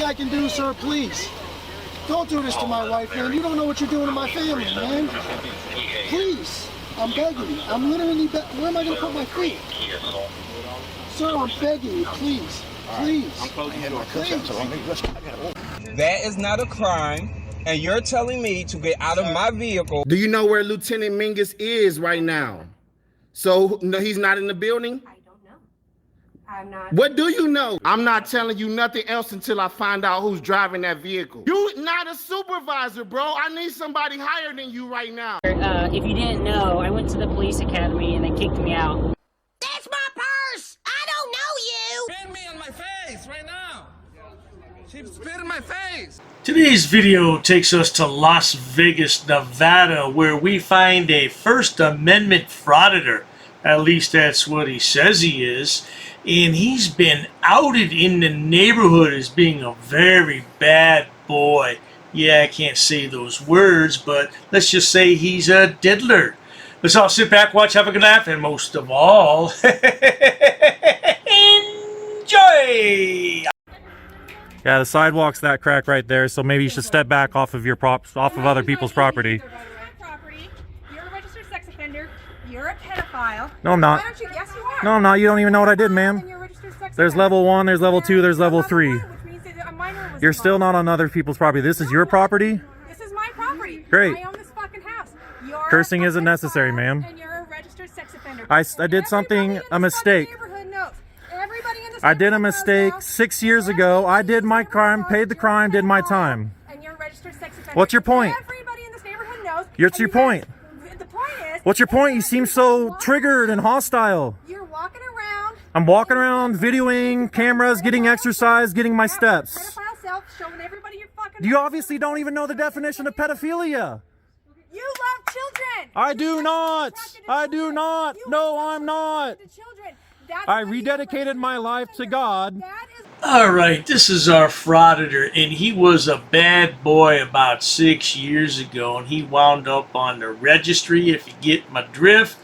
I can do, sir, please. Don't do this to my wife, man. You don't know what you're doing to my family, man. Please. I'm begging you. I'm literally where am I going to put my feet? Sir, I'm begging you, please. Please. Please. That is not a crime, and you're telling me to get out of my vehicle. Do you know where Lieutenant Mingus is right now? So, no, he's not in the building? I don't know. I'm not. What do you know? I'm not telling you nothing else until I find out who's driving that vehicle. You not a supervisor, bro. I need somebody higher than you right now. If you didn't know, I went to the police academy and they kicked me out. That's my purse! I don't know you! Spit me on my face right now. She spit in my face. Today's video takes us to Las Vegas, Nevada, where we find a First Amendment frauditor. At least that's what he says he is. And he's been outed in the neighborhood as being a very bad boy. Yeah, I can't say those words, but let's just say he's a diddler. Let's all sit back, watch, have a good laugh, and most of all, enjoy! Yeah, the sidewalk's that crack right there, so maybe you should step back off of your other people's property. You're a registered sex offender. You're a pedophile. No, I'm not. Why don't you? Yes, you are. No, I'm not. You don't even know what I did, ma'am. You're a registered sex There's offender. level 1, there's level 2, there's level 3. Which means that a minor was You're still not on other people's property. This is your property? This is my property. Great. I own this fucking house. You're Cursing a isn't necessary, ma'am. And you're a registered sex offender. I did something, a mistake. I did a mistake 6 years ago. I did my crime, paid the crime, did my time. And you're a registered sex offender. What's your point? Everybody in this neighborhood knows. What's your point? The point is. What's your point? You seem so triggered and hostile. You're walking around. I'm walking around, videoing, cameras, getting exercise, getting my steps. Pedophile self, showing everybody your fucking. You obviously don't even know the definition of pedophilia. You love children. I do not. I do not. No, I'm not. I rededicated my life to God. Alright, this is our frauditor, and he was a bad boy about 6 years ago, and he wound up on the registry, if you get my drift,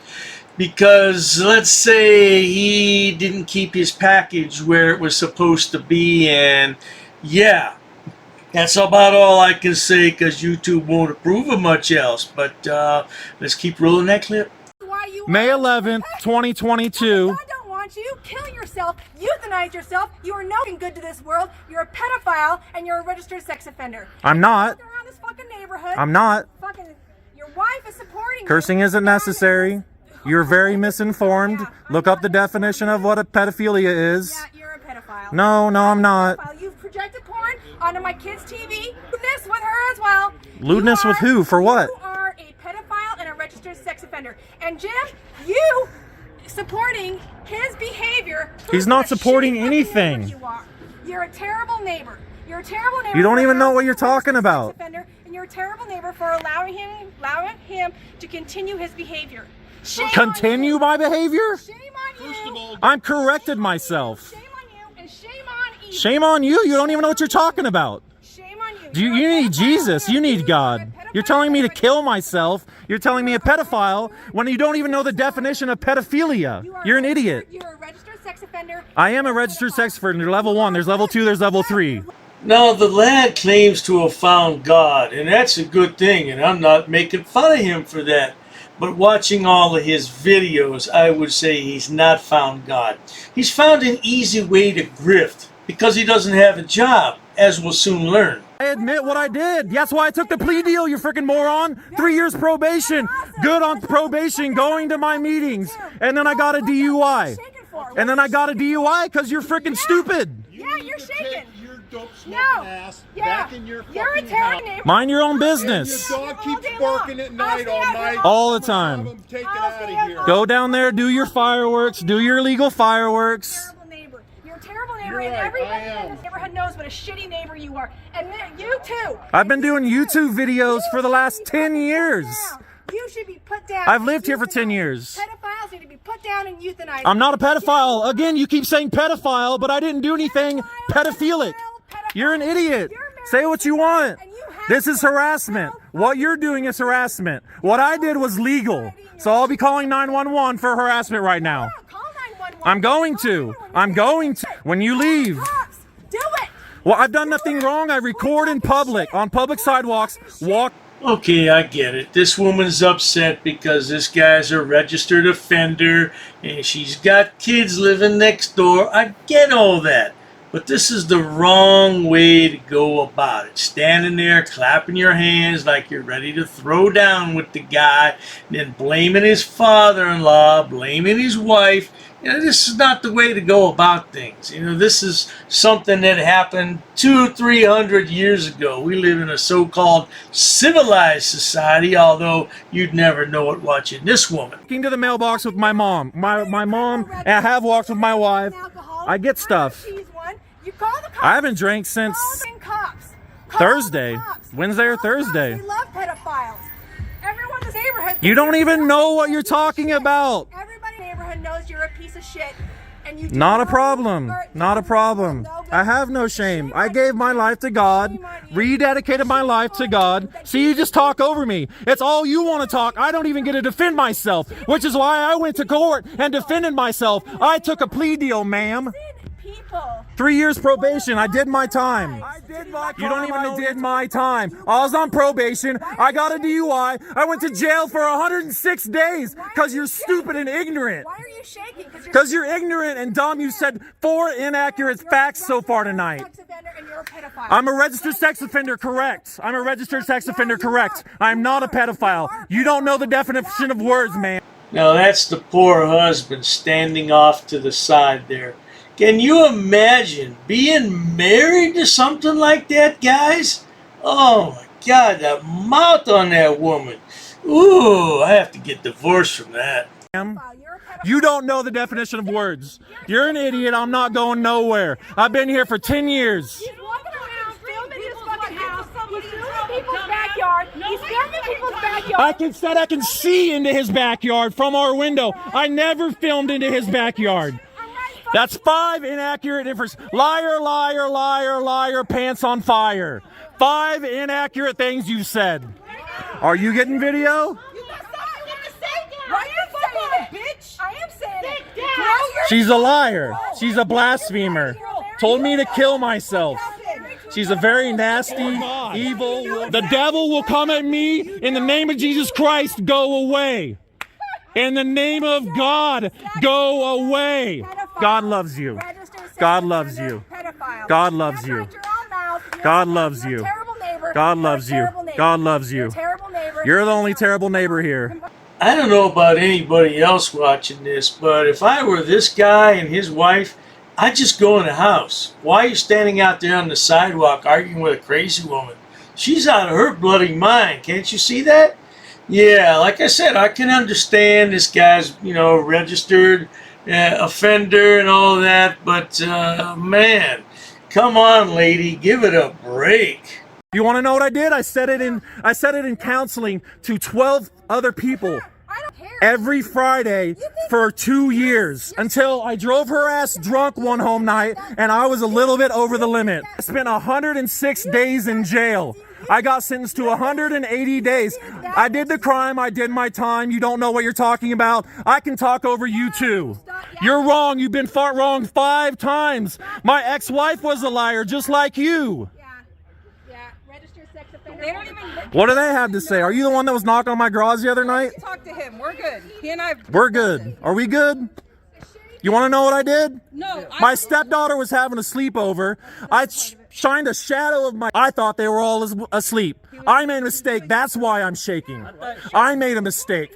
because let's say he didn't keep his package where it was supposed to be, and yeah, that's about all I can say, because YouTube won't approve of much else, but let's keep rolling that clip. May 11th, 2022. You kill yourself, euthanize yourself. You are no good to this world. You're a pedophile and you're a registered sex offender. I'm not. Around this fucking neighborhood. I'm not. Your wife is supporting Cursing you. isn't necessary. You're very misinformed. Look up the definition of what a pedophilia is. Yeah, you're a pedophile. No, I'm not. You've projected porn onto my kid's TV. Lewdness with her as well. Lewdness with who? For what? You are a pedophile and a registered sex offender. And Jim, you supporting his behavior. He's not supporting anything. You're a terrible neighbor. You're a terrible neighbor. You don't even know what you're talking about. And you're a terrible neighbor for allowing him to continue his behavior. Continue my behavior? Shame on you. I'm corrected myself. Shame on you and shame on Eve. Shame on you? You don't even know what you're talking about. Shame on you. You need Jesus. You need God. You're telling me to kill myself. You're telling me a pedophile when you don't even know the definition of pedophilia. You're an idiot. You're a registered sex offender. I am a registered sex offender. Level 1. There's level 2. There's level 3. Now, the lad claims to have found God, and that's a good thing, and I'm not making fun of him for that. But watching all of his videos, I would say he's not found God. He's found an easy way to grift because he doesn't have a job, as we'll soon learn. I admit what I did. That's why I took the plea deal, you freaking moron. 3 years probation. Good on probation, going to my meetings. And then I got a DUI. And then I got a DUI because you're freaking stupid. Yeah, you're shaking. Your dope smoking ass back in your You're a fucking terrible house. neighbor. Mind your own business. Your dog keeps barking at night all night. All the time. Take it out of here. Go down there, do your fireworks, do your illegal fireworks. You're a terrible neighbor, and everybody in this neighborhood knows what a shitty neighbor you are. And you too. I've been doing YouTube videos for the last 10 years. You should be put down. I've lived here for 10 years. Pedophiles need to be put down and euthanized. I'm not a pedophile. Again, you keep saying pedophile, but I didn't do anything pedophilic. You're an idiot. Say what you want. This is harassment. What you're doing is harassment. What I did was legal. So I'll be calling 911 for harassment right now. I'm going to. When you leave. Do it. Well, I've done nothing wrong. I record in public, on public sidewalks, walk. Okay, I get it. This woman's upset because this guy's a registered offender and she's got kids living next door. I get all that. But this is the wrong way to go about it. Standing there, clapping your hands like you're ready to throw down with the guy, and then blaming his father-in-law, blaming his wife. You know, this is not the way to go about things. You know, this is something that happened 200-300 years ago. We live in a so-called civilized society, although you'd never know it watching this woman. Walking to the mailbox with my mom. My mom, and I have walked with my wife. I get stuff. You call the cops. I haven't drank since Thursday. Wednesday or Thursday. They love pedophiles. Everyone in this neighborhood. You don't even know what you're talking about. Everybody in the neighborhood knows you're a piece of shit. And you Not a problem. Not a problem. I have no shame. I gave my life to God, rededicated my life to God. See, you just talk over me. It's all you want to talk. I don't even get to defend myself, which is why I went to court and defended myself. I took a plea deal, ma'am. 3 years probation. I did my time. You don't even did my time. I was on probation. I got a DUI. I went to jail for 106 days because you're stupid and ignorant. Why are you shaking? Because you're ignorant and dumb. You said 4 inaccurate facts so far tonight. I'm a registered sex offender, correct. I'm a registered sex offender, correct. I'm not a pedophile. You don't know the definition of words, man. Now that's the poor husband standing off to the side there. Can you imagine being married to something like that, guys? Oh my God, that mouth on that woman. Ooh, I have to get divorced from that. You don't know the definition of words. You're an idiot. I'm not going nowhere. I've been here for 10 years. He's walking around filming his fucking house. He's filming people's backyard. He's filming people's backyard. I can see into his backyard from our window. I never filmed into his backyard. That's 5 inaccurate information. Liar, liar, liar, liar, pants on fire. 5 inaccurate things you said. Are you getting video? Why are you saying it, bitch? I am saying it. She's a liar. She's a blasphemer. Told me to kill myself. She's a very nasty, evil. The devil will come at me in the name of Jesus Christ. Go away. In the name of God, go away. God loves you. God loves you. God loves you. God loves you. God loves you. God loves you. You're the only terrible neighbor here. I don't know about anybody else watching this, but if I were this guy and his wife, I'd just go in the house. Why are you standing out there on the sidewalk arguing with a crazy woman? She's out of her bloody mind. Can't you see that? Yeah, like I said, I can understand this guy's, registered offender and all that, but man, come on, lady, give it a break. You want to know what I did? I said it in counseling to 12 other people every Friday for 2 years until I drove her ass drunk one home night and I was a little bit over the limit. I spent 106 days in jail. I got sentenced to 180 days. I did the crime. I did my time. You don't know what you're talking about. I can talk over you too. You're wrong. You've been wrong 5 times. My ex-wife was a liar, just like you. Yeah. Registered sex offender. They don't even. What do they have to say? Are you the one that was knocking on my garage the other night? Talk to him. We're good. He and I. We're good. Are we good? You want to know what I did? No. My stepdaughter was having a sleepover. I shined a shadow of my... I thought they were all asleep. I made a mistake. That's why I'm shaking. I made a mistake.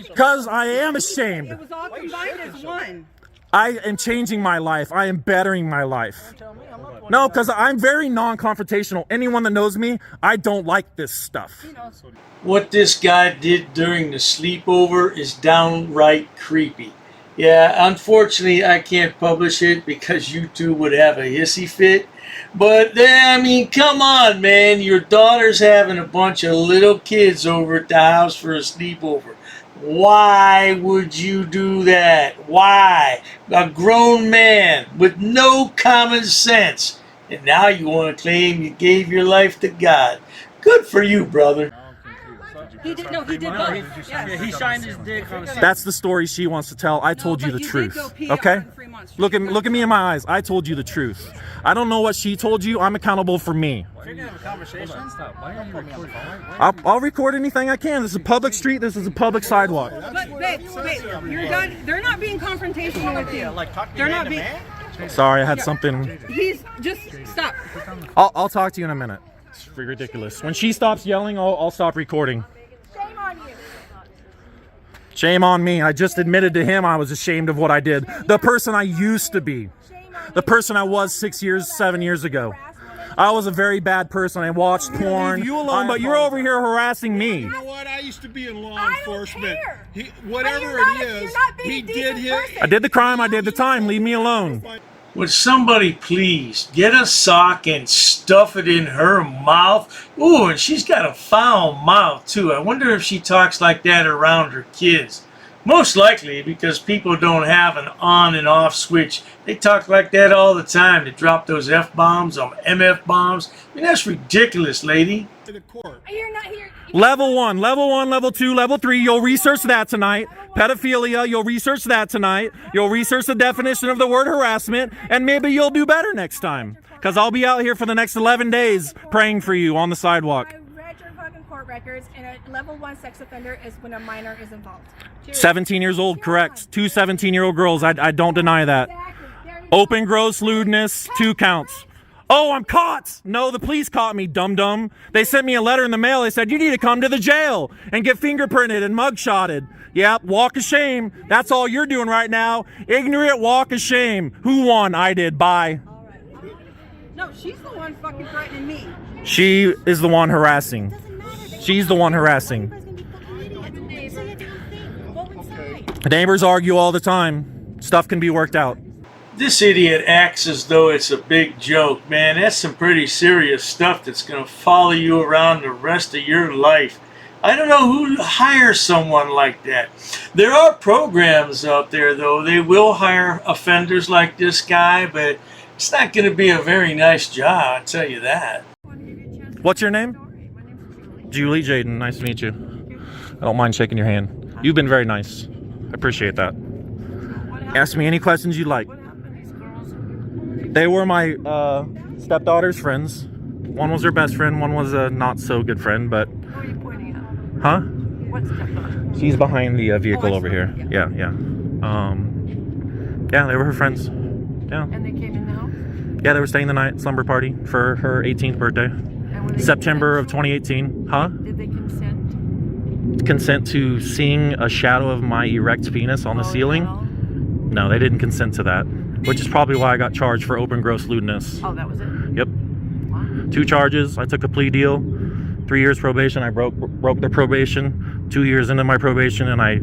Because I am ashamed. It was all combined as one. I am changing my life. I am bettering my life. No, because I'm very non-confrontational. Anyone that knows me, I don't like this stuff. What this guy did during the sleepover is downright creepy. Yeah, unfortunately, I can't publish it because YouTube would have a hissy fit. But, come on, man. Your daughter's having a bunch of little kids over at the house for a sleepover. Why would you do that? Why? A grown man with no common sense. And now you want to claim you gave your life to God. Good for you, brother. He did both. Yeah, he shined his dick on the That's the story she wants to tell. I told you the truth. Okay? wants. Look at me in my eyes. I told you the truth. I don't know what she told you. I'm accountable for me. If you're gonna have a conversation, why are you recording? I'll record anything I can. This is a public street. This is a public sidewalk. But babe, you're done. They're not being confrontational with you. Like talking They're man not to being. man? Sorry, I had something. He's just stop. I'll talk to you in a minute. It's ridiculous. When she stops yelling, I'll stop recording. Shame on you. Shame on me. I just admitted to him I was ashamed of what I did. The person I used to be. The person I was 7 years ago. I was a very bad person. I watched porn. You alone, but you're over here harassing me. You know what? I used to be in law I don't enforcement. care. Whatever You're not- it you're is, not being he a did decent his. person. I did the crime. I did the time. Leave me alone. Would somebody please get a sock and stuff it in her mouth? Ooh, and she's got a foul mouth too. I wonder if she talks like that around her kids. Most likely because people don't have an on and off switch. They talk like that all the time. They drop those F-bombs on MF bombs. I mean, that's ridiculous, lady. You're not here. Level 1, level 2, level 3. You'll research that tonight. Pedophilia, you'll research that tonight. You'll research the definition of the word harassment, and maybe you'll do better next time. Because I'll be out here for the next 11 days praying for you on the sidewalk. I read your fucking court records, and a level 1 sex offender is when a minor is involved. Cheers. 17 years old, correct. 2 17-year-old girls. I don't deny that. Exactly. There you go. Open gross lewdness, 2 counts. Oh, I'm caught. No, the police caught me, dum-dum. They sent me a letter in the mail. They said, you need to come to the jail and get fingerprinted and mugshotted. Yep, walk of shame. That's all you're doing right now. Ignorant walk of shame. Who won? I did. Bye. No, she's the one fucking threatening me. She is the one harassing. She's the one harassing. Neighbors argue all the time. Stuff can be worked out. This idiot acts as though it's a big joke, man. That's some pretty serious stuff that's going to follow you around the rest of your life. I don't know who hires someone like that. There are programs out there, though. They will hire offenders like this guy, but it's not going to be a very nice job, I'll tell you that. What's your name? Julie Jaden. Nice to meet you. I don't mind shaking your hand. You've been very nice. I appreciate that. Ask me any questions you'd like. They were my stepdaughter's friends. One was her best friend, one was a not so good friend, but... Who are you pointing at? Huh? What's stepdaughter? She's behind the vehicle I over see. here. Yeah. Yeah, they were her friends. Yeah. And they came in the house? Yeah, they were staying the night, slumber party for her 18th birthday. And were they September of consent? 2018. Huh? Did they consent? Consent to seeing a shadow of my erect penis on the ceiling? No, they didn't consent to that. Which is probably why I got charged for open gross lewdness. Oh, that was it? Yep. 2 charges. I took a plea deal. 3 years probation. I broke the probation. 2 years into my probation, and I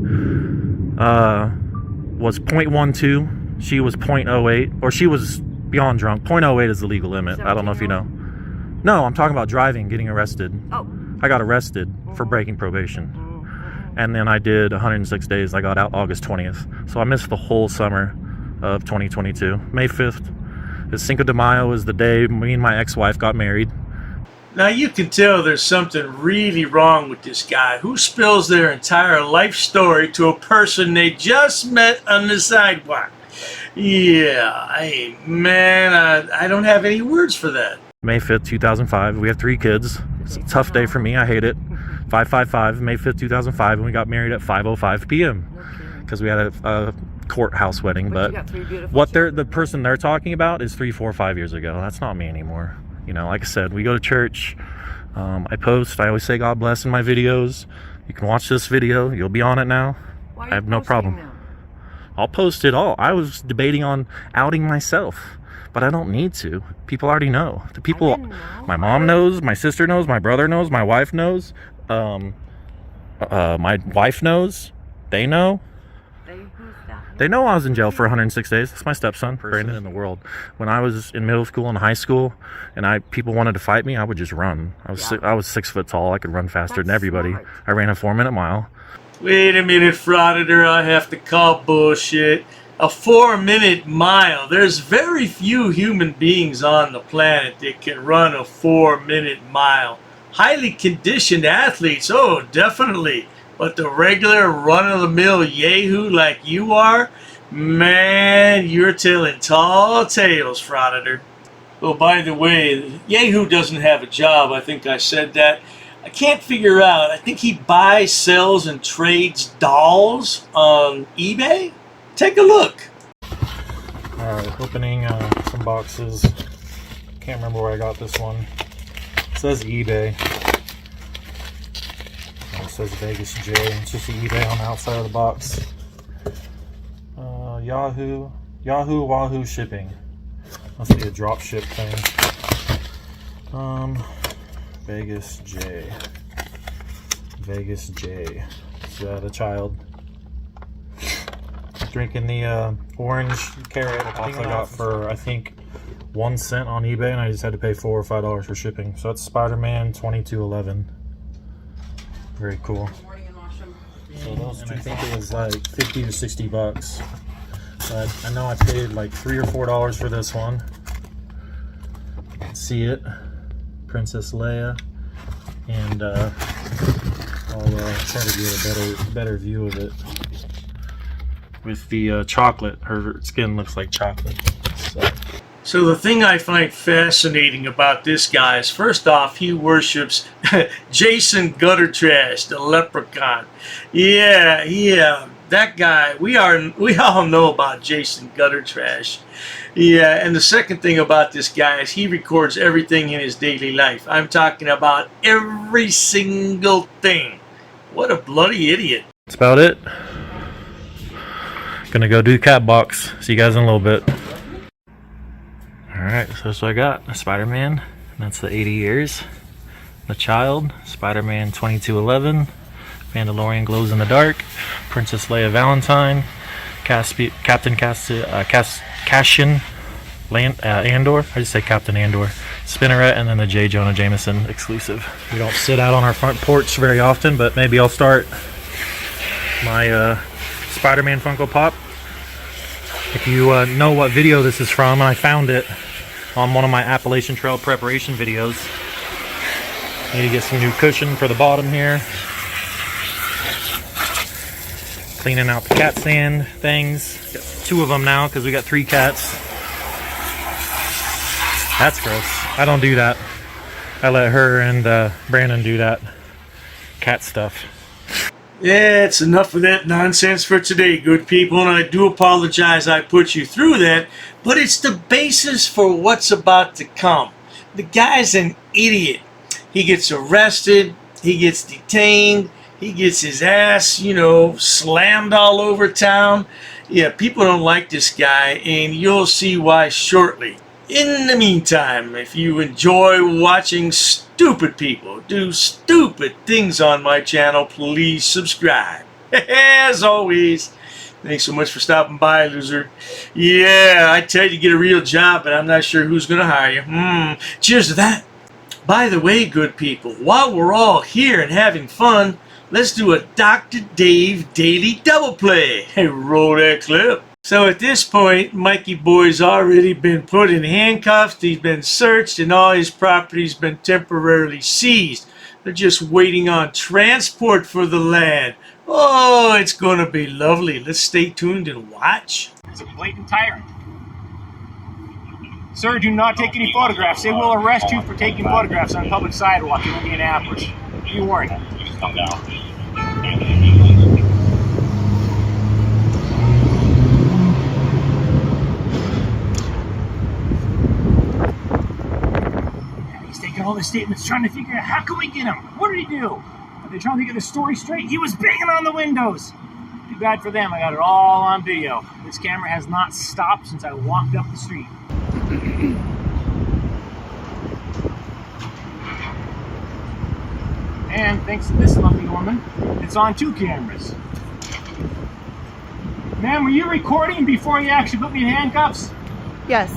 was 0.12. She was 0.08, or she was beyond drunk. 0.08 is the legal limit. I don't know if you know. No, I'm talking about driving, getting arrested. Oh. I got arrested for breaking probation. And then I did 106 days. I got out August 20th. So I missed the whole summer of 2022. May 5th. The Cinco de Mayo is the day me and my ex-wife got married. Now you can tell there's something really wrong with this guy who spills their entire life story to a person they just met on the sidewalk. Yeah, hey, man, I don't have any words for that. May 5th, 2005. We have 3 kids. It's a tough day for me. I hate it. 555, May 5th, 2005, and we got married at 5:05 p.m. because we had a courthouse wedding. But what the person they're talking about is 3, 4, 5 years ago. That's not me anymore. You know, like I said, we go to church. I post. I always say God bless in my videos. You can watch this video. You'll be on it now. I have no problem. I'll post it all. I was debating on outing myself, but I don't need to. People already know. The people, my mom knows, my sister knows, my brother knows, my wife knows. My wife knows. They know. They know I was in jail for 106 days. That's my stepson, Brandon, in the world. When I was in middle school and high school, and people wanted to fight me, I would just run. I was 6 foot tall. I could run faster than everybody. I ran a 4-minute mile. Wait a minute, Frauditor, I have to call bullshit. A 4-minute mile. There's very few human beings on the planet that can run a 4-minute mile. Highly conditioned athletes, oh, definitely. But the regular run-of-the-mill yahoo like you are, Man, you're telling tall tales, Frauditor. Oh, by the way, Yahoo doesn't have a job. I think I said that. I can't figure out. I think he buys, sells, and trades dolls on eBay. Take a look. Alright, opening some boxes. Can't remember where I got this one. It says eBay. It says Vegas J. It's just the eBay on the outside of the box. Yahoo Wahoo shipping. Must be a drop ship thing. Vegas J. Vegas J. Is that a child? Drinking the orange carrot I got for, I think, 1 cent on eBay, and I just had to pay $4 or $5 for shipping. So it's Spider-Man 2211. Very cool. So those two, I think it was like 50 to 60 bucks. But I know I paid like $3 or $4 for this one. See it, Princess Leia, and I'll try to get a better view of it. With the chocolate, her skin looks like chocolate. So the thing I find fascinating about this guy is, first off, he worships Jason GutterTrash, the Leprechaun. Yeah, that guy. We all know about Jason GutterTrash. Yeah, and the second thing about this guy is he records everything in his daily life. I'm talking about every single thing. What a bloody idiot. That's about it. Gonna go do cat box. See you guys in a little bit. Alright, so that's what I got. Spider-Man, that's the 80 years. The Child, Spider-Man 2211. Mandalorian glows in the dark. Princess Leia Valentine. Captain Cassian Andor. I just say Captain Andor. Spinneret, and then the J. Jonah Jameson exclusive. We don't sit out on our front porch very often, but maybe I'll start my Spider-Man Funko Pop. If you know what video this is from, and I found it on one of my Appalachian Trail preparation videos. Need to get some new cushion for the bottom here. Cleaning out the cat sand things. Got 2 of them now because we got 3 cats. That's gross. I don't do that. I let her and Brandon do that cat stuff. Yeah, it's enough of that nonsense for today, good people, and I do apologize I put you through that, but it's the basis for what's about to come. The guy's an idiot. He gets arrested, he gets detained, he gets his ass, slammed all over town. Yeah, people don't like this guy, and you'll see why shortly. In the meantime, if you enjoy watching stupid people do stupid things on my channel, please subscribe. As always, thanks so much for stopping by, loser. Yeah, I tell you to get a real job, but I'm not sure who's going to hire you. Cheers to that. By the way, good people, while we're all here and having fun, let's do a Dr. Dave Daily Double Play. Hey, roll that clip. So at this point, Mikey Boy's already been put in handcuffs, he's been searched, and all his property's been temporarily seized. They're just waiting on transport for the lad. Oh, it's going to be lovely. Let's stay tuned and watch. It's a blatant tyrant. Sir, do not take any photographs. They will arrest you for taking photographs on a public sidewalk in Indianapolis. Be warned. Just calm down. All the statements, trying to figure out how can we get him? What did he do? Are they trying to get the story straight? He was banging on the windows. Too bad for them. I got it all on video. This camera has not stopped since I walked up the street. And thanks to this lovely woman, it's on 2 cameras. Ma'am, were you recording before you actually put me in handcuffs? Yes.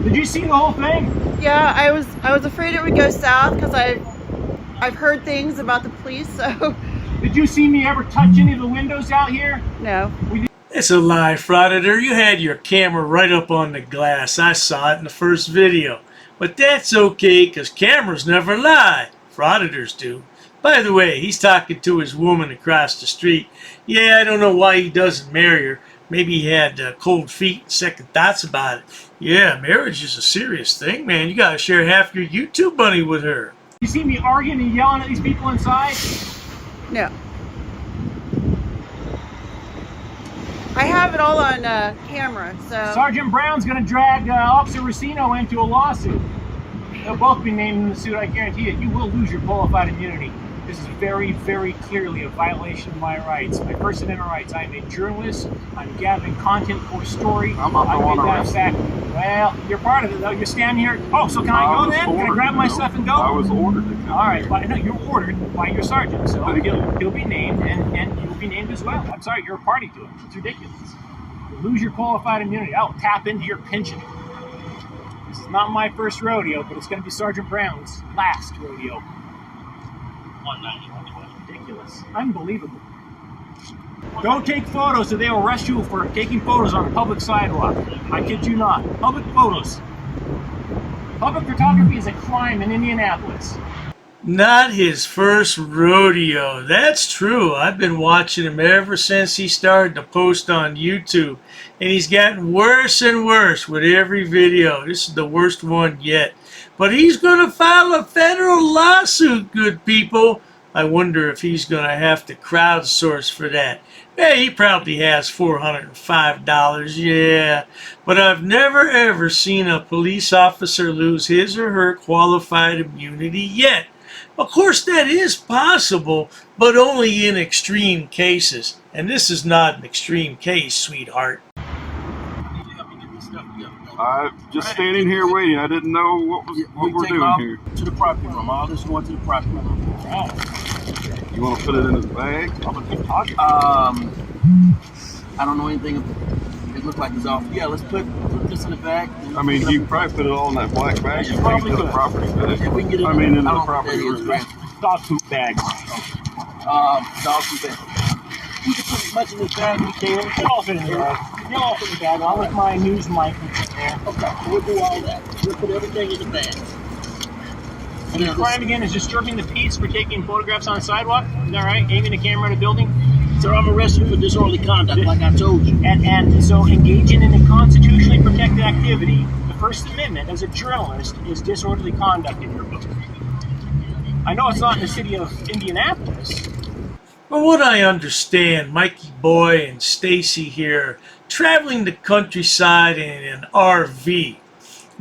Did you see the whole thing? Yeah, I was afraid it would go south because I've heard things about the police. So. Did you see me ever touch any of the windows out here? No. It's a lie, Frauditor. You had your camera right up on the glass. I saw it in the first video. But that's okay, because cameras never lie. Frauditors do. By the way, he's talking to his woman across the street. Yeah, I don't know why he doesn't marry her. maybe he had cold feet and second thoughts about it. Yeah, marriage is a serious thing, man. You gotta share half your YouTube money with her. You see me arguing and yelling at these people inside? No. I have it all on camera, so... Sergeant Brown's gonna drag Officer Racino into a lawsuit. They'll both be named in the suit, I guarantee it. You will lose your qualified immunity. This is very, very clearly a violation of my rights, my First Amendment rights. I am a journalist. I'm gathering content for a story. I'm not the one arrested. Well, you're part of it, though. You're standing here. Oh, so can I go then? Can I grab my stuff and go? I was ordered to go. All right, but no, you're ordered by your sergeant, so he'll be named, and you'll be named as well. I'm sorry, you're a party to it. It's ridiculous. You lose your qualified immunity. I'll tap into your pension. This is not my first rodeo, but it's going to be Sergeant Brown's last rodeo. 191. Ridiculous. Unbelievable. Don't take photos or they'll arrest you for taking photos on a public sidewalk. I kid you not. Public photos. Public photography is a crime in Indianapolis. Not his first rodeo. That's true. I've been watching him ever since he started to post on YouTube. And he's gotten worse and worse with every video. This is the worst one yet. But he's going to file a federal lawsuit, good people. I wonder if he's going to have to crowdsource for that. Yeah, he probably has $405, yeah. But I've never ever seen a police officer lose his or her qualified immunity yet. Of course, that is possible, but only in extreme cases. And this is not an extreme case, sweetheart. I'm just standing here waiting. I didn't know what we're doing here. To the property room. All this going to the property room. You want to put it in his bag? I don't know anything. It looked like it's off. Yeah, let's put this in the bag. I mean, you probably put it all in that black bag and take it to the property bag. Yeah, we can get it. I mean, in the property room. Dog food bag. Dog food bag. We can put as much in this bag as we can. Get off in the bag. Get off in the bag. I'll let my news mic there. Okay, we'll do all that. We'll put everything in the bag. And the crime again is disturbing the peace for taking photographs on the sidewalk. Is that right? Aiming the camera at a building. Sir, I'm arresting you for disorderly conduct, like I told you. And so engaging in a constitutionally protected activity, the First Amendment, as a journalist, is disorderly conduct in your book. I know it's not in the city of Indianapolis. From what I understand, Mikey Boy and Stacy here, traveling the countryside in an RV.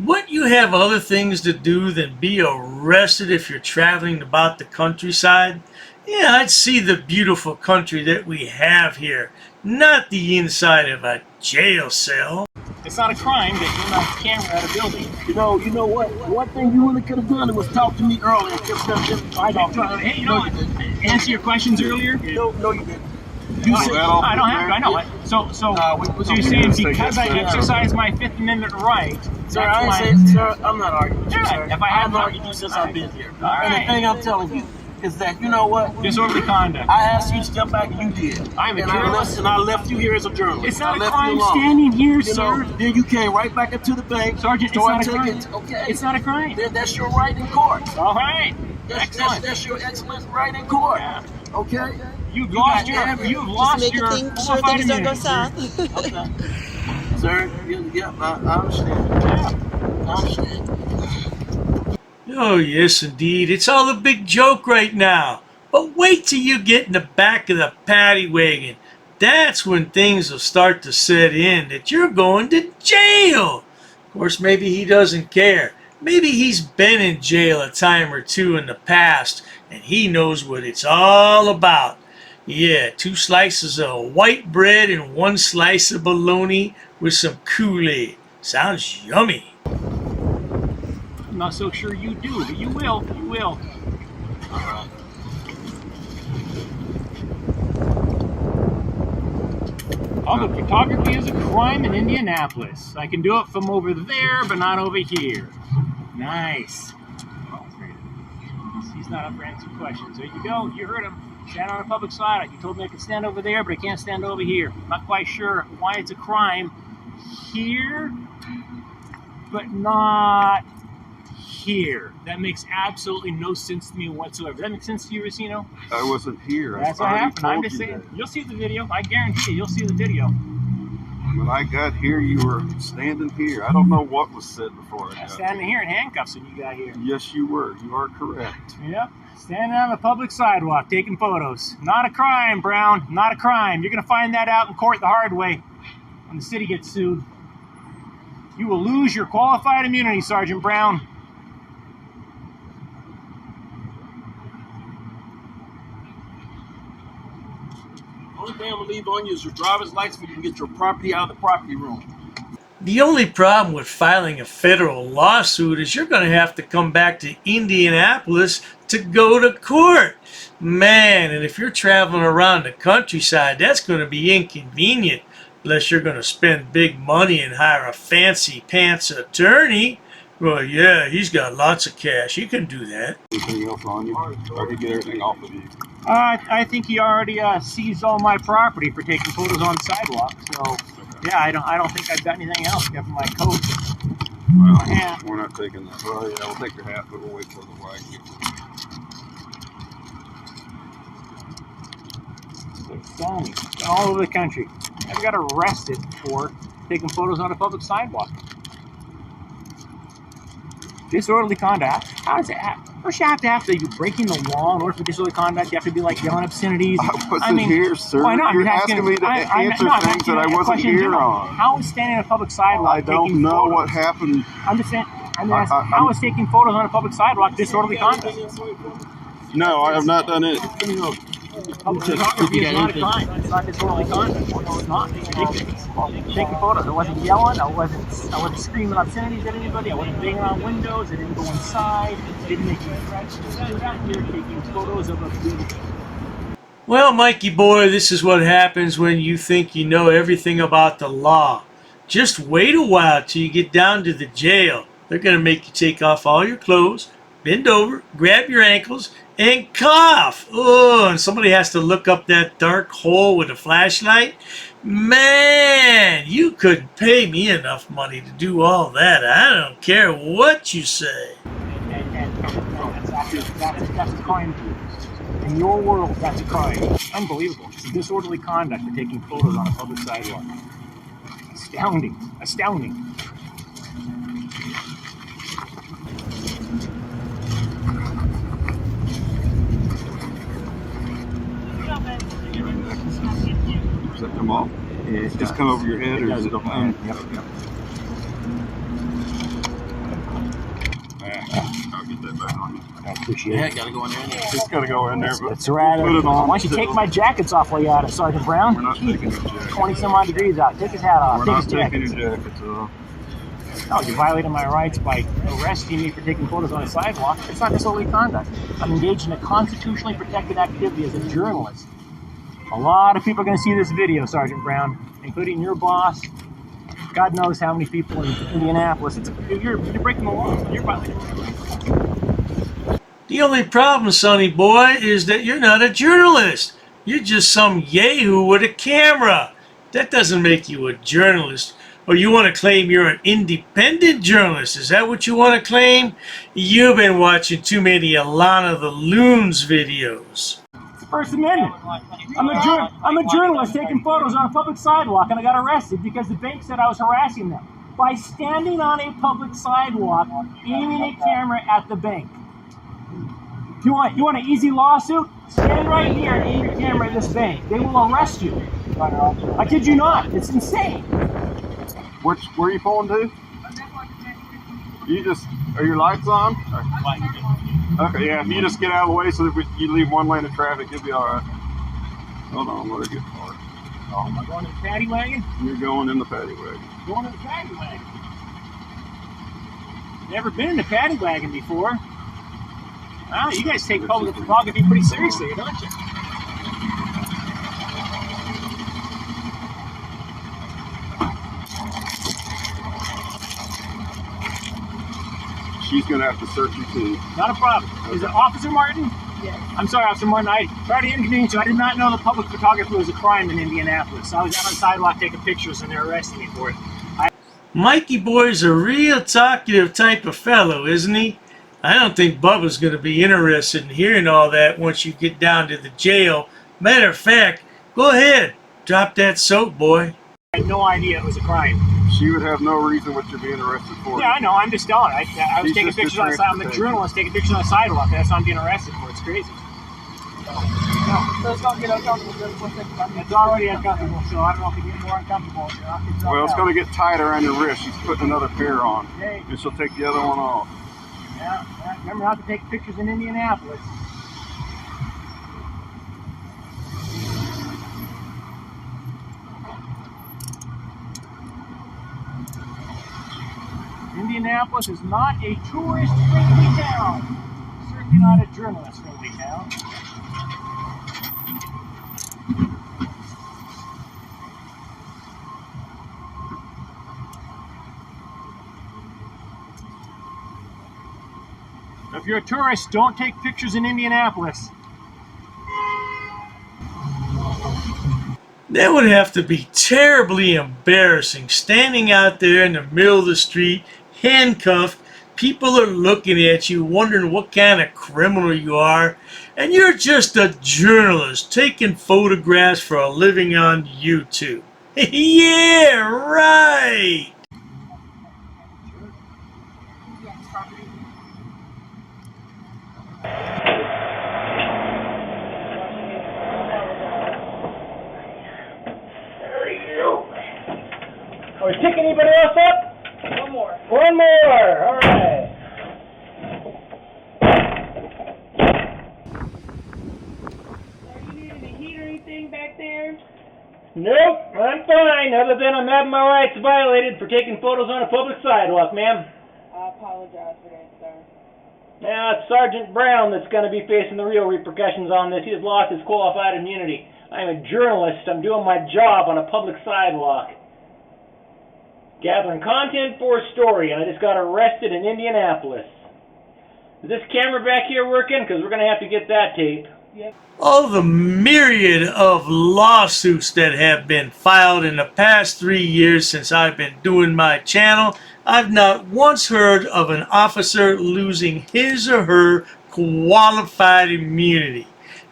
Wouldn't you have other things to do than be arrested if you're traveling about the countryside? Yeah, I'd see the beautiful country that we have here, not the inside of a jail cell. It's not a crime to aim a camera at a building. You know what? One thing you really could have done was talk to me earlier. I don't. Hey, you know what? Answer your questions earlier? No, you didn't. You said, I don't have to. I know it. So you're saying because I exercise my Fifth Amendment right? Sir, I ain't saying, sir, I'm not arguing with you, sir. If I haven't argued with you since I've been here. And the thing I'm telling you is that, you know what? Disorderly conduct. I asked you to step back and you did. I'm a journalist. And I left you here as a journalist. It's not a crime standing here, sir. Then you came right back into the bank. Sergeant, it's not a crime. Okay. It's not a crime. Then that's your right in court. All right. That's your excellent right in court. Yeah. Okay? You've lost your sure things don't go south. Okay. Sir, yeah, I understand. Yeah. I understand. Oh, yes, indeed. It's all a big joke right now. But wait till you get in the back of the paddy wagon. That's when things will start to set in that you're going to jail. Of course, maybe he doesn't care. Maybe he's been in jail a time or two in the past, and he knows what it's all about. Yeah, 2 slices of white bread and 1 slice of bologna with some Kool-Aid. Sounds yummy. I'm not so sure you do, but you will. You will. All right. Public photography is a crime in Indianapolis. I can do it from over there, but not over here. Nice. He's not up for answering questions. There you go. You heard him. Stand on a public side. You told me I could stand over there, but I can't stand over here. I'm not quite sure why it's a crime here, but not here. That makes absolutely no sense to me whatsoever. Does that make sense to you, Racino? I wasn't here. That's what happened. I'm just saying. You'll see the video. I guarantee you'll see the video. When I got here, you were standing here. I don't know what was said before I got Standing here in handcuffs when you got here. Yes, you were. You are correct. Yep. Standing on the public sidewalk taking photos. Not a crime, Brown. Not a crime. You're going to find that out in court the hard way when the city gets sued. You will lose your qualified immunity, Sergeant Brown. The only thing I'm going to leave on you is your driver's license so you can get your property out of the property room. The only problem with filing a federal lawsuit is you're going to have to come back to Indianapolis to go to court. Man, and if you're traveling around the countryside, that's going to be inconvenient unless you're going to spend big money and hire a fancy pants attorney. Well, yeah, he's got lots of cash. He can do that. Anything else on you? Or did he get everything off of you? I think he already seized all my property for taking photos on the sidewalk. So, yeah, I don't think I've got anything else except for my coat. Well, yeah. We're not taking that. Well, yeah, we'll take your hat, but we'll wait till the wagon gets it. It's felony all over the country. I got arrested for taking photos on a public sidewalk. Disorderly conduct. How does it happen? Don't you have to be breaking the law in order for disorderly conduct? You have to be like yelling obscenities. I wasn't here, sir. Why not? You're asking me to answer things that I wasn't here on. How is standing on a public sidewalk? I don't know what happened. I'm just saying. I'm asking, how is taking photos on a public sidewalk disorderly conduct? No, I have not done it. Public photography is not a crime. It's not disorderly conduct. No, it's not. Taking photos. I wasn't yelling. I wasn't screaming obscenities at anybody. I wasn't banging on windows. I didn't go inside. I didn't make any threats. Just out here taking photos of a beautiful. Well, Mikey boy, this is what happens when you think you know everything about the law. Just wait a while till you get down to the jail. They're going to make you take off all your clothes, bend over, grab your ankles, and cough. Oh, and somebody has to look up that dark hole with a flashlight. Man, you couldn't pay me enough money to do all that. I don't care what you say. That's a crime. In your world, that's a crime. Unbelievable. It's disorderly conduct for taking photos on a public sidewalk. Astounding. Astounding. Does that come off? Yeah, just come over your head, or is it on? Yep. I'll get that back on you. I appreciate Yeah, it. gotta go in there. It's gotta go in there, but It's rather. put it on. Why don't you take my jackets off while you're at it, Sergeant Brown? We're not taking your jacket. 20 some odd degrees out. Take his hat off. We're Take not his taking jacket. your jackets off. No, you violated my rights by arresting me for taking photos on a sidewalk. It's not disorderly conduct. I'm engaged in a constitutionally protected activity as a journalist. A lot of people are going to see this video, Sergeant Brown, including your boss. God knows how many people in Indianapolis. You're breaking the law. You're violating it. The only problem, sonny boy, is that you're not a journalist. You're just some yahoo with a camera. That doesn't make you a journalist. Or you want to claim you're an independent journalist. Is that what you want to claim? You've been watching too many Alana the Loons videos. It's the First Amendment. I'm a journalist taking photos on a public sidewalk, and I got arrested because the bank said I was harassing them by standing on a public sidewalk, aiming a camera at the bank. You want an easy lawsuit? Stand right here and aim your camera at this bank. They will arrest you. I kid you not. It's insane. Where are you pulling to? Are your lights on? Okay, yeah, if you just get out of the way so that you leave one lane of traffic, you'll be alright. Hold on, let it get hard. Oh, am I going in the paddy wagon? You're going in the paddy wagon. Going in the paddy wagon. Never been in the paddy wagon before. Wow, you guys take public photography pretty seriously, don't you? She's gonna have to search you too. Not a problem. Okay. Is it Officer Martin? Yes. I'm sorry, Officer Martin. I tried to inconvenience you. I did not know that public photography was a crime in Indianapolis. I was out on the sidewalk taking pictures, and they're arresting me for it. Mikey boy's a real talkative type of fellow, isn't he? I don't think Bubba's going to be interested in hearing all that once you get down to the jail. Matter of fact, go ahead, drop that soap, boy. I had no idea it was a crime. She would have no reason what you're being arrested for. Yeah, I know. I'm just telling her. I was She's taking just pictures on the side. I'm a journalist taking pictures on the sidewalk. That's what I'm being arrested for. It's crazy. So it's going to get uncomfortable. It's already uncomfortable, so I don't know if it gets more uncomfortable. Well, it's going to get tighter on your wrist. She's putting another pair on. Okay. And she'll take the other one off. Yeah. Remember not to take pictures in Indianapolis. Indianapolis is not a tourist-friendly town. Certainly not a journalist-friendly town. If you're a tourist, don't take pictures in Indianapolis. That would have to be terribly embarrassing, standing out there in the middle of the street, handcuffed. People are looking at you, wondering what kind of criminal you are, and you're just a journalist taking photographs for a living on YouTube. Yeah, right! Are we picking anybody else up? One more. One more. All right. Are you needing a heat or anything back there? Nope, I'm fine, other than I'm having my rights violated for taking photos on a public sidewalk, ma'am. I apologize for that, sir. Now, it's Sergeant Brown that's going to be facing the real repercussions on this. He has lost his qualified immunity. I'm a journalist. I'm doing my job on a public sidewalk. Gathering content for a story, and I just got arrested in Indianapolis. Is this camera back here working? Because we're going to have to get that tape. Yep. All the myriad of lawsuits that have been filed in the past 3 years since I've been doing my channel, I've not once heard of an officer losing his or her qualified immunity.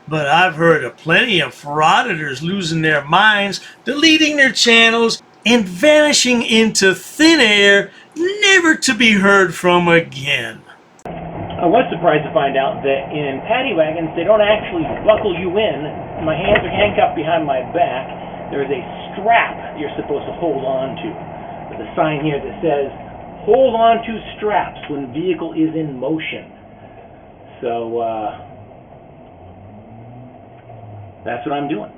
But I've heard of plenty of frauditors losing their minds, deleting their channels, and vanishing into thin air, never to be heard from again. I was surprised to find out that in paddy wagons, they don't actually buckle you in. My hands are handcuffed behind my back. There's a strap you're supposed to hold on to. There's a sign here that says, hold on to straps when vehicle is in motion. So, that's what I'm doing.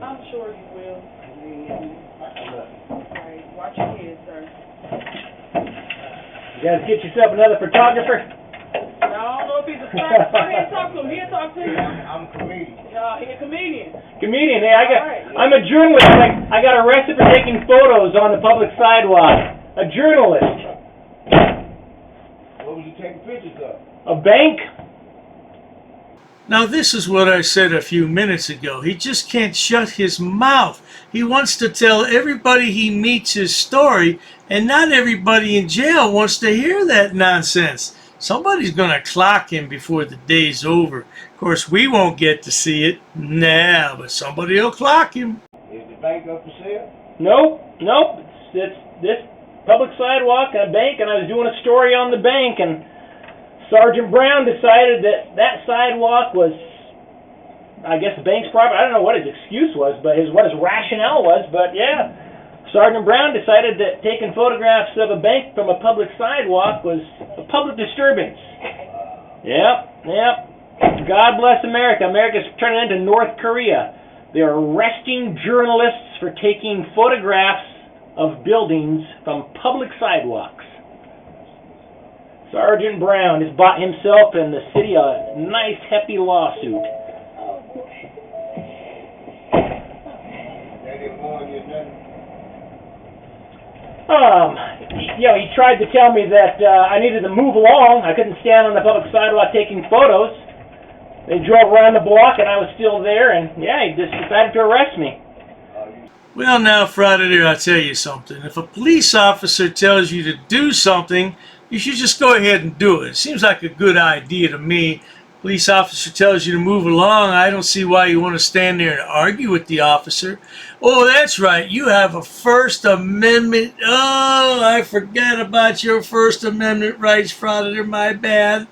I'm sure you will. Right. Watch your kids, sir. You guys get yourself another photographer? I don't know if he's a photographer. Go ahead and talk to him. He'll talk to you. I'm a comedian. He's a comedian. Comedian, hey, I'm a journalist. I got arrested for taking photos on the public sidewalk. A journalist. What was you taking pictures of? A bank. Now this is what I said a few minutes ago. He just can't shut his mouth. He wants to tell everybody he meets his story, and not everybody in jail wants to hear that nonsense. Somebody's going to clock him before the day's over. Of course, we won't get to see it now, but somebody will clock him. Is the bank up for sale? Nope. It's this public sidewalk and a bank, and I was doing a story on the bank, and Sergeant Brown decided that that sidewalk was, I guess, the bank's property. I don't know what his excuse was, but what his rationale was, but yeah. Sergeant Brown decided that taking photographs of a bank from a public sidewalk was a public disturbance. Yep. God bless America. America's turning into North Korea. They're arresting journalists for taking photographs of buildings from public sidewalks. Sergeant Brown has bought himself and the city a nice, hefty lawsuit. He tried to tell me that I needed to move along. I couldn't stand on the public sidewalk taking photos. They drove around the block and I was still there, and yeah, he just decided to arrest me. Well, now, Frauditor, I'll tell you something. If a police officer tells you to do something, you should just go ahead and do it. It seems like a good idea to me. Police officer tells you to move along. I don't see why you want to stand there and argue with the officer. Oh, that's right. You have a First Amendment. Oh, I forgot about your First Amendment rights, Frauditor. My bad.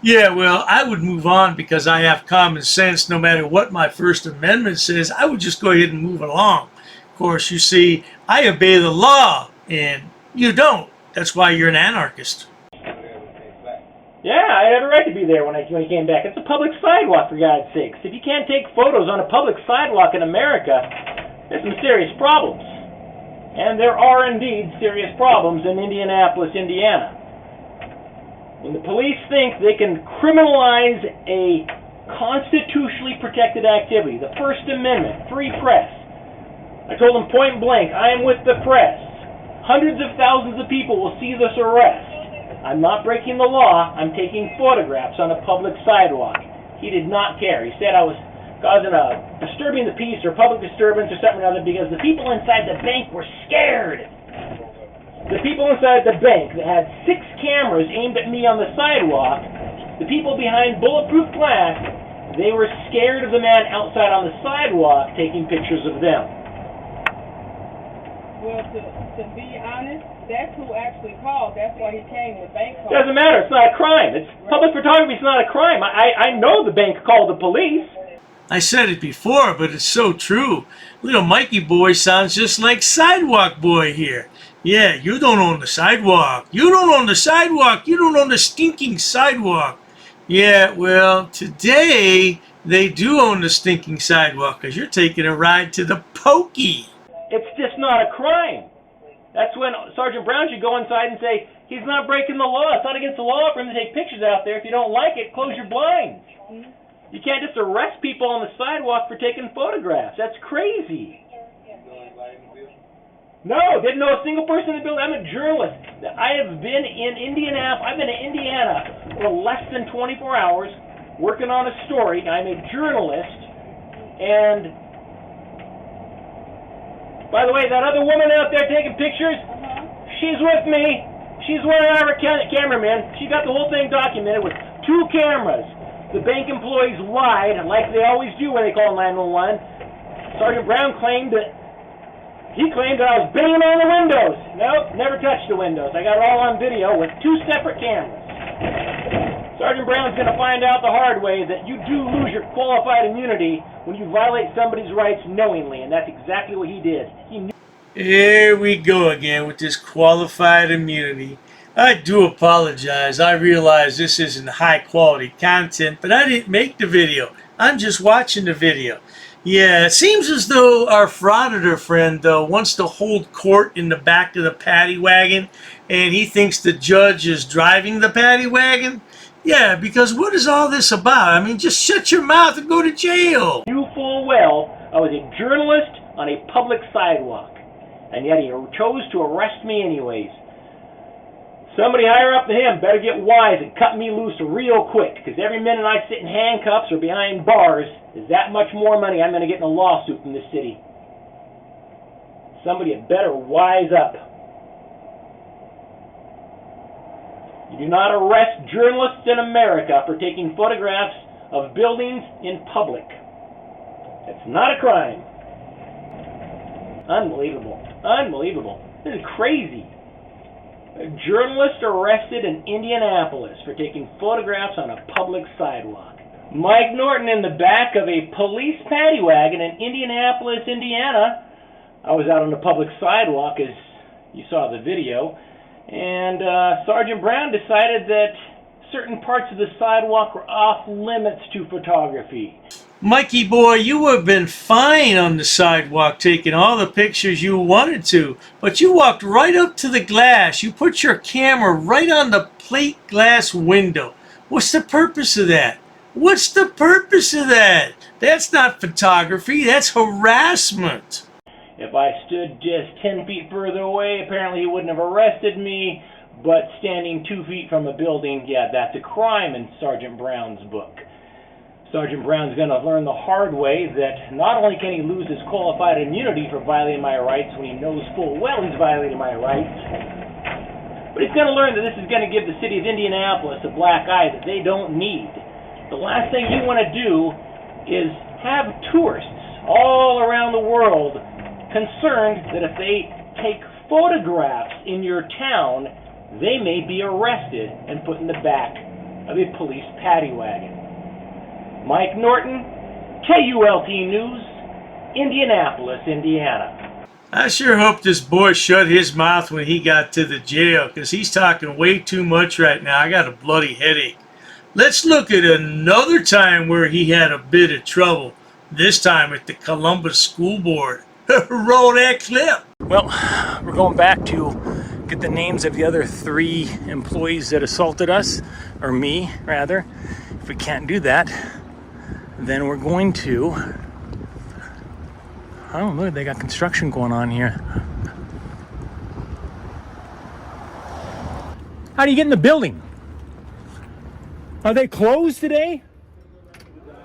Yeah, well, I would move on because I have common sense. No matter what my First Amendment says, I would just go ahead and move along. Of course, you see, I obey the law, and you don't. That's why you're an anarchist. Yeah, I had every right to be there when he came back. It's a public sidewalk, for God's sakes. If you can't take photos on a public sidewalk in America, there's some serious problems. And there are indeed serious problems in Indianapolis, Indiana. When the police think they can criminalize a constitutionally protected activity, the First Amendment, free press. I told them point blank, I am with the press. Hundreds of thousands of people will see this arrest. I'm not breaking the law. I'm taking photographs on a public sidewalk. He did not care. He said I was disturbing the peace or public disturbance or something or other because the people inside the bank were scared. The people inside the bank that had 6 cameras aimed at me on the sidewalk, the people behind bulletproof glass, they were scared of the man outside on the sidewalk taking pictures of them. Well, to be honest, that's who actually called. That's why he came. The bank called. Doesn't matter. It's not a crime. Public photography is not a crime. I know the bank called the police. I said it before, but it's so true. Little Mikey boy sounds just like Sidewalk Boy here. Yeah, you don't own the sidewalk. You don't own the sidewalk. You don't own the stinking sidewalk. Yeah, well, today they do own the stinking sidewalk because you're taking a ride to the pokey. It's just not a crime. That's when Sergeant Brown should go inside and say, he's not breaking the law. It's not against the law for him to take pictures out there. If you don't like it, close your blinds. You can't just arrest people on the sidewalk for taking photographs. That's crazy. No, didn't know a single person in the building. I'm a journalist. I have been in Indianapolis. I've been in Indiana for less than 24 hours working on a story. I'm a journalist. And by the way, that other woman out there taking pictures, she's with me. She's one of our cameramen. She got the whole thing documented with 2 cameras. The bank employees lied, like they always do when they call 911. Sergeant Brown claimed that I was banging on the windows. Nope, never touched the windows. I got it all on video with 2 separate cameras. Sergeant Brown's going to find out the hard way that you do lose your qualified immunity when you violate somebody's rights knowingly, and that's exactly what he did. Here we go again with this qualified immunity. I do apologize. I realize this isn't high quality content, but I didn't make the video. I'm just watching the video. Yeah, it seems as though our Frauditor friend, though, wants to hold court in the back of the paddy wagon, and he thinks the judge is driving the paddy wagon. Yeah, because what is all this about? I mean, just shut your mouth and go to jail. You full well I was a journalist on a public sidewalk, and yet he chose to arrest me anyways. Somebody higher up than him better get wise and cut me loose real quick, because every minute I sit in handcuffs or behind bars is that much more money I'm going to get in a lawsuit from this city. Somebody had better wise up. You do not arrest journalists in America for taking photographs of buildings in public. It's not a crime. Unbelievable. Unbelievable. This is crazy. A journalist arrested in Indianapolis for taking photographs on a public sidewalk. Mike Norton in the back of a police paddy wagon in Indianapolis, Indiana. I was out on the public sidewalk, as you saw the video, and Sergeant Brown decided that certain parts of the sidewalk were off limits to photography. Mikey boy, you would have been fine on the sidewalk taking all the pictures you wanted to, but you walked right up to the glass. You put your camera right on the plate glass window. What's the purpose of that? What's the purpose of that? That's not photography, that's harassment. If I stood just 10 feet further away, apparently he wouldn't have arrested me, but standing 2 feet from a building, yeah, that's a crime in Sergeant Brown's book. Sergeant Brown's going to learn the hard way that not only can he lose his qualified immunity for violating my rights when he knows full well he's violating my rights, but he's going to learn that this is going to give the city of Indianapolis a black eye that they don't need. The last thing you want to do is have tourists all around the world concerned that if they take photographs in your town, they may be arrested and put in the back of a police paddy wagon. Mike Norton, KULT News, Indianapolis, Indiana. I sure hope this boy shut his mouth when he got to the jail, because he's talking way too much right now. I got a bloody headache. Let's look at another time where he had a bit of trouble, this time at the Columbus School Board. Roll that clip. Well, we're going back to get the names of the other 3 employees that assaulted us, or me, rather. If we can't do that, then we're going to... Oh, look, they got construction going on here. How do you get in the building? Are they closed today?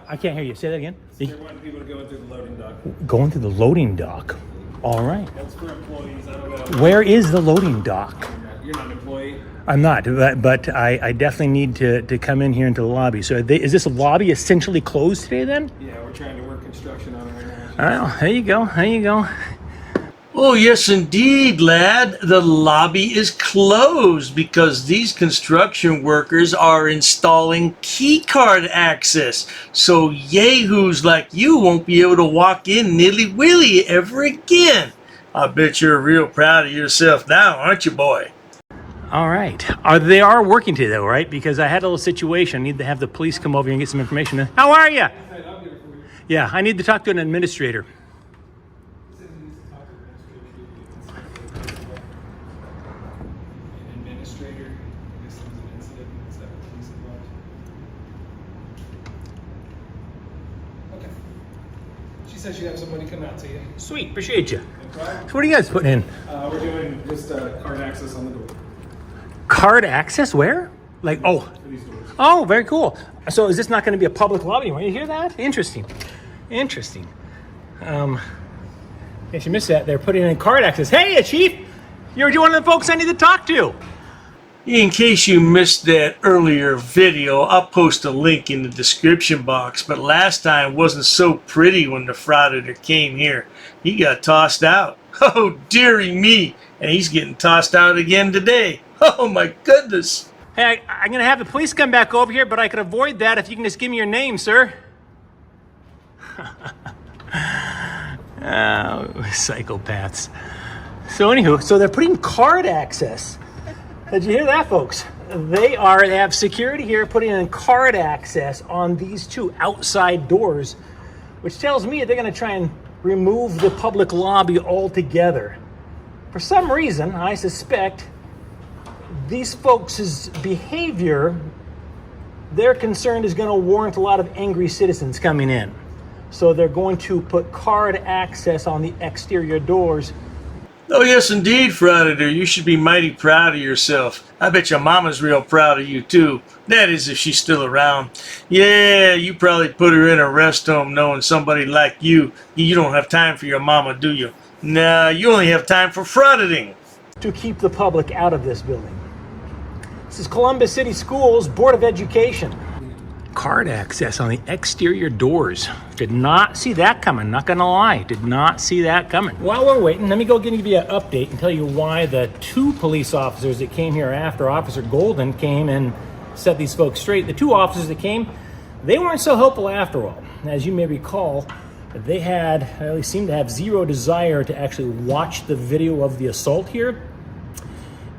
I can't hear you. Say that again. They want people to go through the loading dock. Going through the loading dock. All right. That's for employees. I don't know. Where is the loading dock? You're not an employee? I'm not, but I definitely need to come in here into the lobby. So is this lobby essentially closed today then? Yeah, we're trying to work construction on it right now. All right, there you go. There you go. Oh, yes, indeed, lad. The lobby is closed because these construction workers are installing key card access. So yahoos like you won't be able to walk in nilly-willy ever again. I bet you're real proud of yourself now, aren't you, boy? All right. They are working today, though, right? Because I had a little situation. I need to have the police come over here and get some information. How are you? Yeah, I need to talk to an administrator. She said she'd have somebody come out to you. Sweet, appreciate you. So what are you guys putting in? We're doing just card access on the door. Card access? Where? Like, oh. Oh, very cool. So is this not going to be a public lobby anymore? You hear that? Interesting. Interesting. In case you missed that, they're putting in card access. Hey, Chief! You're one of the folks I need to talk to. In case you missed that earlier video, I'll post a link in the description box. But last time wasn't so pretty when the Frauditor came here. He got tossed out. Oh, dearie me. And he's getting tossed out again today. Oh, my goodness. Hey, I'm going to have the police come back over here, but I could avoid that if you can just give me your name, sir. Oh, psychopaths. So anywho, so they're putting card access. Did you hear that, folks? They have security here putting in card access on these 2 outside doors, which tells me they're going to try and remove the public lobby altogether. For some reason, I suspect these folks' behavior, they're concerned is going to warrant a lot of angry citizens coming in. So they're going to put card access on the exterior doors. Oh, yes, indeed, Frauditor. You should be mighty proud of yourself. I bet your mama's real proud of you, too. That is, if she's still around. Yeah, you probably put her in a rest home knowing somebody like you don't have time for your mama, do you? Nah, you only have time for frauditing. To keep the public out of this building. This is Columbus City Schools Board of Education. Card access on the exterior doors. Did not see that coming, not gonna lie. Did not see that coming. While we're waiting, let me go give you an update and tell you why the 2 police officers that came here after Officer Golden came and set these folks straight. The 2 officers that came, they weren't so helpful after all. As you may recall, they seemed to have zero desire to actually watch the video of the assault here.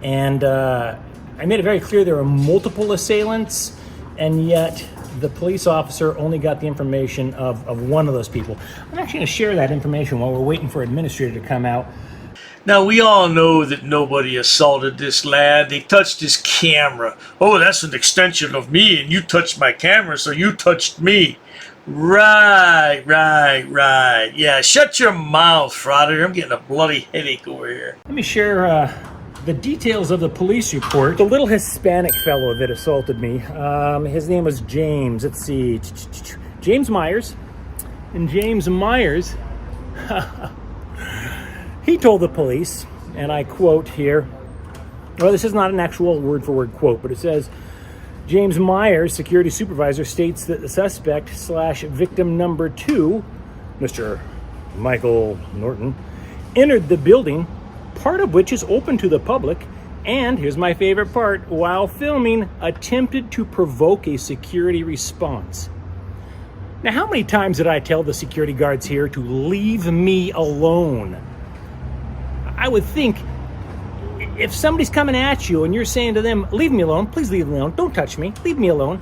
And I made it very clear there were multiple assailants, and yet the police officer only got the information of one of those people. I'm actually going to share that information while we're waiting for administrator to come out. Now, we all know that nobody assaulted this lad. They touched his camera. Oh, that's an extension of me, and you touched my camera, so you touched me. Right. Yeah, shut your mouth, Frauditor. I'm getting a bloody headache over here. Let me share the details of the police report. The little Hispanic fellow that assaulted me, his name was James. Let's see. James Myers. And James Myers, he told the police, and I quote here, well, this is not an actual word-for-word quote, but it says, James Myers, security supervisor, states that the suspect / victim number 2, Mr. Michael Norton, entered the building, part of which is open to the public, and, here's my favorite part, while filming, attempted to provoke a security response. Now, how many times did I tell the security guards here to leave me alone? I would think if somebody's coming at you and you're saying to them, leave me alone, please leave me alone, don't touch me, leave me alone.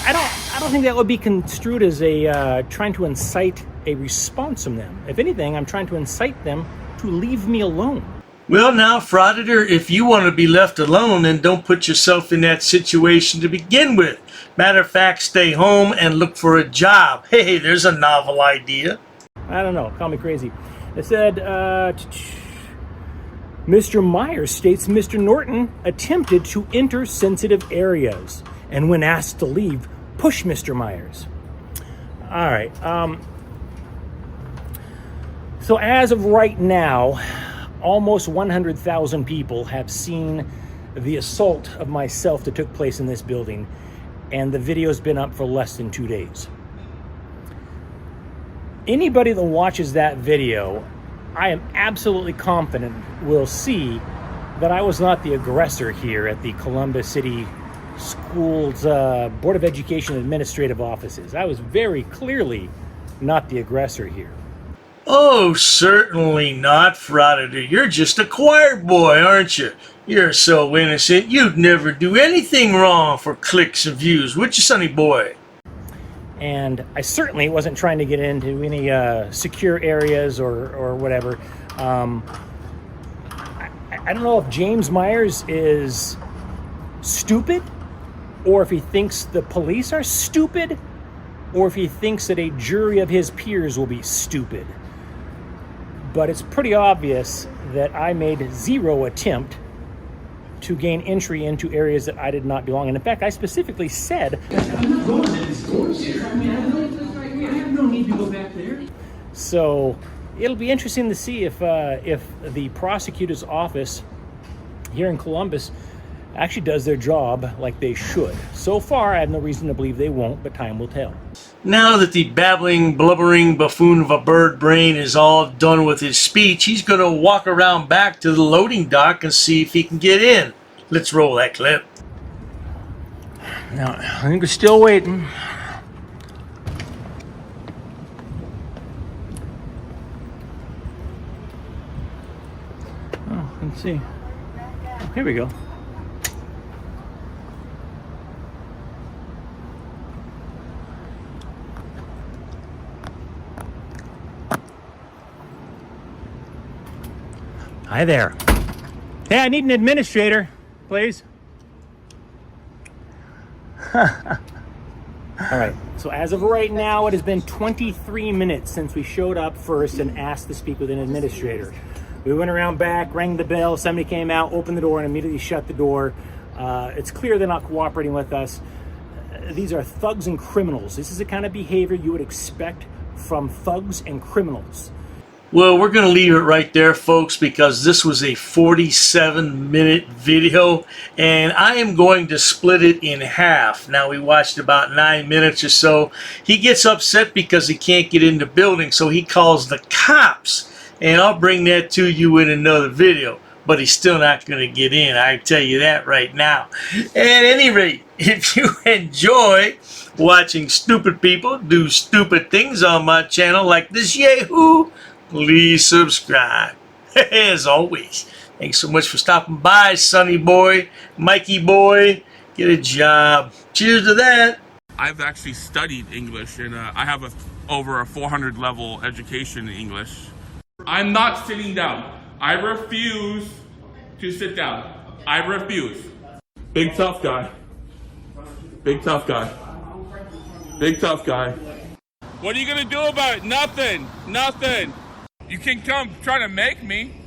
I don't think that would be construed as a trying to incite a response from them. If anything, I'm trying to incite them to leave me alone. Well, now, Frauditor, if you want to be left alone, then don't put yourself in that situation to begin with. Matter of fact, stay home and look for a job. Hey, there's a novel idea. I don't know. Call me crazy. It said, Mr. Myers states Mr. Norton attempted to enter sensitive areas and when asked to leave, push Mr. Myers. All right. So as of right now, almost 100,000 people have seen the assault of myself that took place in this building, and the video's been up for less than 2 days. Anybody that watches that video, I am absolutely confident will see that I was not the aggressor here at the Columbus City Schools Board of Education Administrative Offices. I was very clearly not the aggressor here. Oh, certainly not, Frauditor. You're just a choir boy, aren't you? You're so innocent. You'd never do anything wrong for clicks and views, would you, sonny boy? And I certainly wasn't trying to get into any secure areas or whatever. I don't know if James Myers is stupid, or if he thinks the police are stupid, or if he thinks that a jury of his peers will be stupid. But it's pretty obvious that I made zero attempt to gain entry into areas that I did not belong in. In fact, I specifically said, I'm not going to these doors here. I mean, I have no need to go back there. So it'll be interesting to see if the prosecutor's office here in Columbus actually does their job like they should. So far, I have no reason to believe they won't, but time will tell. Now that the babbling, blubbering buffoon of a bird brain is all done with his speech, he's going to walk around back to the loading dock and see if he can get in. Let's roll that clip. Now, I think we're still waiting. Oh, let's see. Here we go. Hi there. Hey, I need an administrator, please. All right, so as of right now, it has been 23 minutes since we showed up first and asked to speak with an administrator. We went around back, rang the bell, somebody came out, opened the door, and immediately shut the door. It's clear they're not cooperating with us. These are thugs and criminals. This is the kind of behavior you would expect from thugs and criminals. Well, we're going to leave it right there, folks, because this was a 47-minute video, and I am going to split it in half. Now, we watched about 9 minutes or so. He gets upset because he can't get in the building, so he calls the cops, and I'll bring that to you in another video. But he's still not going to get in, I tell you that right now. At any rate, if you enjoy watching stupid people do stupid things on my channel like this yahoo, please subscribe. As always, thanks so much for stopping by, Sonny boy, Mikey boy. Get a job. Cheers to that. I've actually studied English, and I have over a 400 level education in English. I'm not sitting down. I refuse to sit down. I refuse. Big tough guy. Big tough guy. Big tough guy. What are you gonna do about it? Nothing. Nothing. You can come try to make me.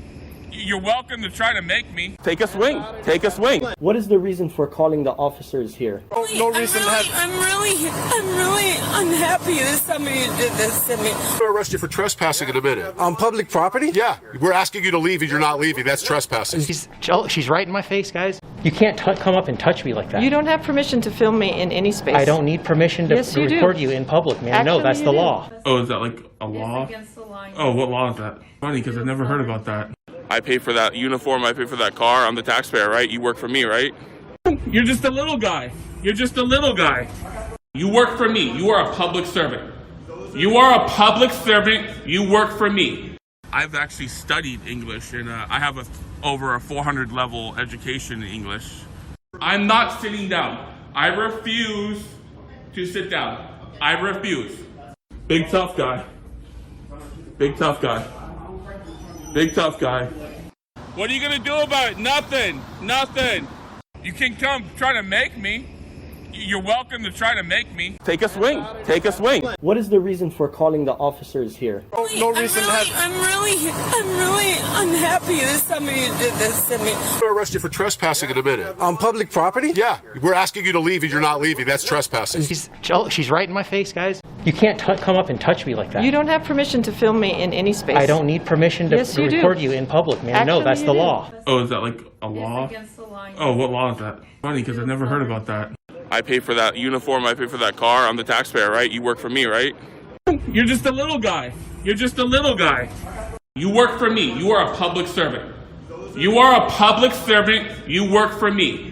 You're welcome to try to make me. Take a swing. Take a swing. What is the reason for calling the officers here? No reason I'm really unhappy that somebody did this to me. I'm going to arrest you for trespassing in a minute. On public property? Yeah, we're asking you to leave and you're not leaving. That's trespassing. She's right in my face, guys. You can't come up and touch me like that. You don't have permission to film me in any space. I don't need permission to Yes, you do. record you in public, man. No, Actually, that's you the do. law. Oh, is that like a law? Against the law. Oh, what law is that? Funny, because I've never heard about that. I pay for that uniform, I pay for that car, I'm the taxpayer, right? You work for me, right? You're just a little guy. You're just a little guy. You work for me. You are a public servant. You are a public servant. You work for me. I've actually studied English, and I have over a 400 level education in English. I'm not sitting down. I refuse to sit down. I refuse. Big tough guy. Big tough guy. Big tough guy. What are you gonna do about it? Nothing. Nothing. You can come try to make me. You're welcome to try to make me. Take a swing. Take a swing. What is the reason for calling the officers here? No reason I'm really unhappy that somebody did this to me. I'm going to arrest you for trespassing in a minute. On public property? Yeah, we're asking you to leave and you're not leaving. That's trespassing. She's right in my face, guys. You can't come up and touch me like that. You don't have permission to film me in any space. I don't need permission to Yes, you do. record you in public, man. No, Actually, that's you the do. law. Oh, is that like a law? Against the law. Oh, what law is that? Funny, because I've never heard about that. I pay for that uniform, I pay for that car, I'm the taxpayer, right? You work for me, right? You're just a little guy. You're just a little guy. You work for me. You are a public servant. You are a public servant. You work for me.